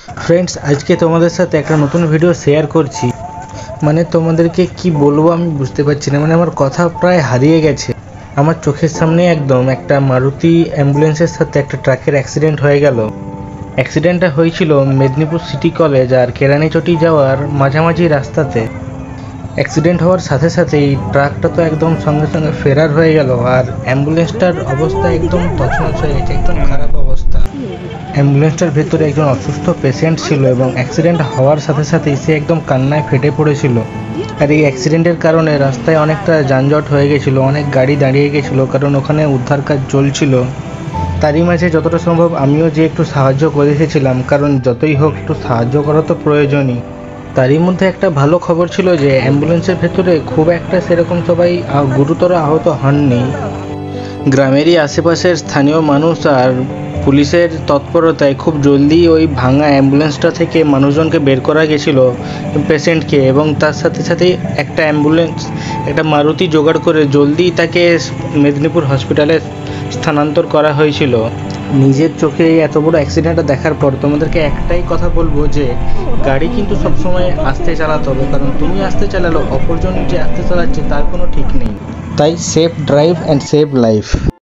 Friends आज के तुम्हारे साथ एक नतून भिडियो शेयर करছি মানে তোমাদেরকে কি বলবো আমি বুঝতে পারছি না। মানে আমার কথা প্রায় হারিয়ে গেছে। আমার চোখের সামনে একদম একটা মারুতি অ্যাম্বুলেন্সের সাথে একটা ট্রাকের অ্যাক্সিডেন্ট হয়ে গেল। অ্যাক্সিডেন্টটা হয়েছিল মেদিনীপুর সিটি কলেজ আর কেরানীচটি যাওয়ার মাঝামাঝি রাস্তাতে। অ্যাক্সিডেন্ট হওয়ার সাথে সাথেই ট্রাকটা তো একদম সঙ্গে সঙ্গে ফেরার হয়ে গেল আর অ্যাম্বুলেন্সটার অবস্থা একদম তছনছ হয়ে গেছে, একদম খারাপ অবস্থা। অ্যাম্বুলেন্সটার ভেতরে একজন অসুস্থ পেশেন্ট ছিল এবং অ্যাক্সিডেন্ট হওয়ার সাথে সাথেই সে একদম কান্নায় ফেটে পড়েছিল। আর এই অ্যাক্সিডেন্টের কারণে রাস্তায় অনেকটা যানজট হয়ে গেছিলো, অনেক গাড়ি দাঁড়িয়ে গেছিলো, কারণ ওখানে উদ্ধার কাজ চলছিল। তারই মাঝে যতটা সম্ভব আমিও যে একটু সাহায্য করে এসেছিলাম, কারণ যতই হোক একটু সাহায্য করা তো প্রয়োজনই। তারই মধ্যে একটা ভালো খবর ছিল যে অ্যাম্বুলেন্সের ভেতরে খুব একটা সেরকম সবাই গুরুতর আহত হননি। গ্রামেরই আশেপাশের স্থানীয় মানুষ আর পুলিশের তৎপরতায় খুব জলদি ওই ভাঙা অ্যাম্বুলেন্সটা থেকে মানুষজনকে বের করা গেছিলো, পেশেন্টকে, এবং তার সাথে সাথেই একটা অ্যাম্বুলেন্স, একটা মারুতি জোগাড় করে জলদি তাকে মেদিনীপুর হসপিটালে স্থানান্তর করা হয়েছিল। নিজের চোখে এত বড় অ্যাক্সিডেন্টটা দেখার পর তোমাদেরকে একটাই কথা বলবো যে গাড়ি কিন্তু সবসময় আস্তে চালাতে হবে, কারণ তুমি আস্তে চালালো অপরজন যে আস্তে চালাচ্ছে তার কোনো ঠিক নেই। তাই safe drive and save life.